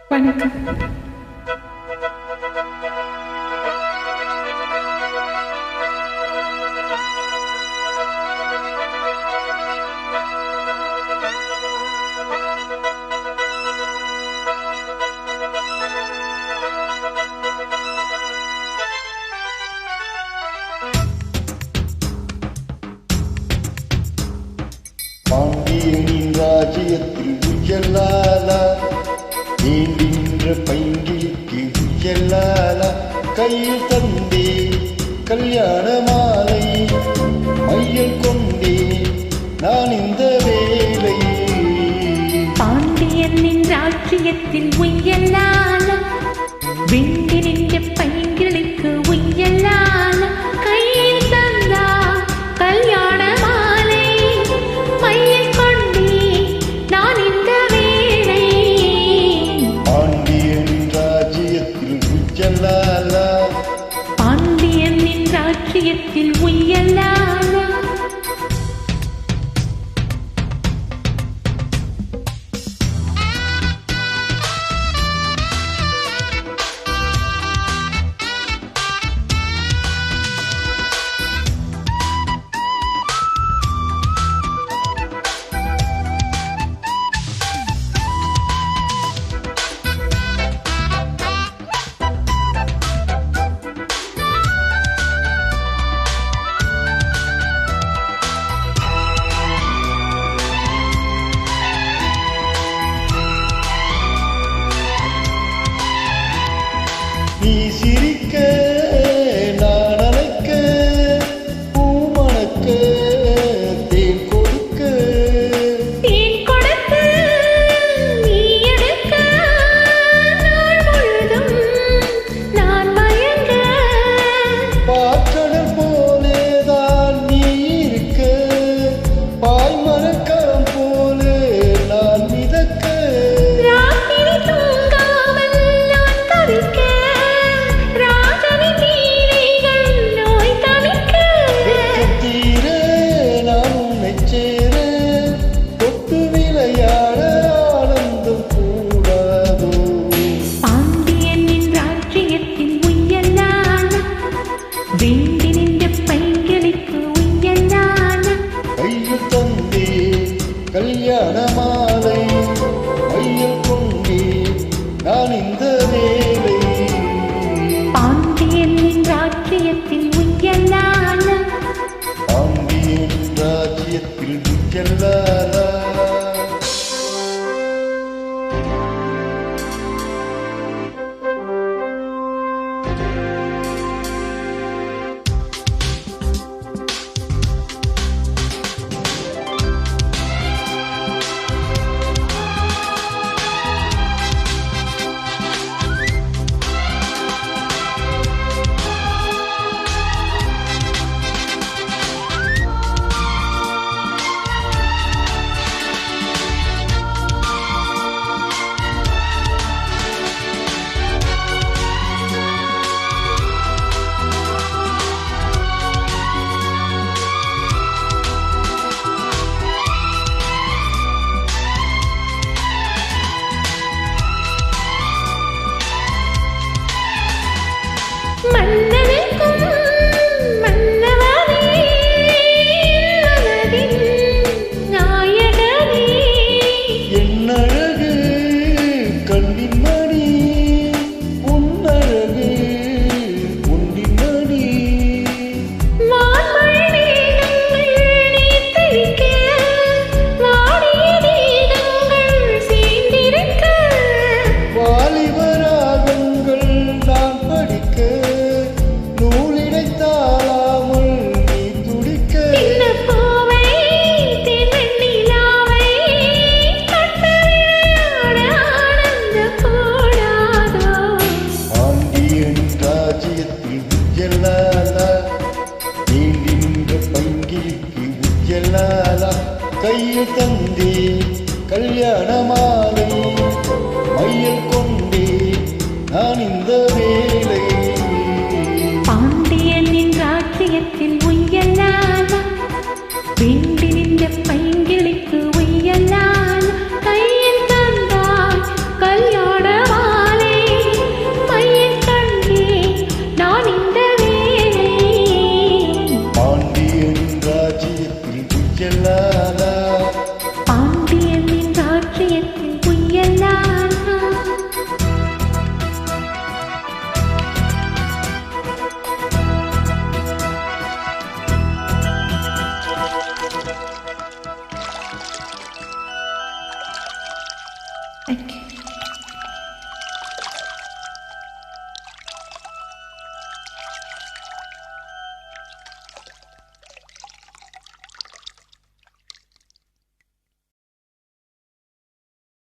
வணக்கம். பாண்டியனின் ராஜ்யத்தில் உயலாலா, நீண்டின்ற பைங்கிலிக்கு உயலாலா, கையில் தந்தே கல்யாண மாலை, மையல் கொண்டே நான் இந்த வேலை. பாண்டியனின் ராஜ்யத்தில் உயலாலா, வெண்டி நின்ற பைங்கிளிக்கு உயலாலா, கையில் தந்தா கல்யாண மாலை, மையல் கொண்டே நான் இந்த வேலை. பாண்டியனின் ராஜ்யத்தில் உயலாலா, பாண்டியனின் ராஜ்யத்தில் உயலாலா. நீ சிரிக்க நான் அழைக்க, பூ மணக்க தேன் கொடுக்க, தேன் கொடுத்து நீ எடுக்க, நாள் முழுதும் நான் மயங்க. பாக்கடல் போலேதான் நீ இருக்க, பாய் மரக்கரம் போலே நான் மிதக்க. ராத்திரி தூங்காமல் நான் தவிக்க, ராஜனி தீரைகள் நோய் தவிக்க. தீர நான் உன்னை சேர, தொட்டு விளையாட ஆனந்தம் கூடாதோ. பாண்டியனின் ராஜ்யத்தில் உயலாலா, வேண்டி நின்ற பைங்கிளிக்கு உயலாலா. கையில் தந்தே கல்யாண மாலை, மையல் கொண்டே நான் இந்த வேலை. பாண்டியனின் ராஜ்யத்தில் உயலாலா, பாண்டியன் ராஜ்யத்தில் உயலாலா. மன்னனுக்கும் மன்னவனே, மனதின் நாயகனே. என் அழகு கண்ணின் மணி, உன் அழகு உண்டின் மணி. வான்மழை மேகங்கள் நீ தெளிக்க, வாடிய தேகங்கள் சீண்டிருக்க. வாலிபராகங்கள் நான் படிக்க, நூலிடைத்தாளாமல் நீ துடிக்க. சின்னப் பூவை, தேன்வெண்ணிலாவை, கண்டு விளையாட ஆனந்தக் கூடாதோ. பாண்டியன் ராஜ்யத்தில் உயலாலா, நீண்டி நின்ற பைங்கிலிக்கு உயலாலா, கையில் தந்தே கல்யாண மாலை, மையல் கொண்டே நான் இந்த வேலை. பாண்டியனின் ராஜ்யத்தில் உயலாலா, வேண்டி நின்ற பைங்கிளிக்கு உயலாலா, கையில் தந்தாய் கல்யாண உஜ்ஜலா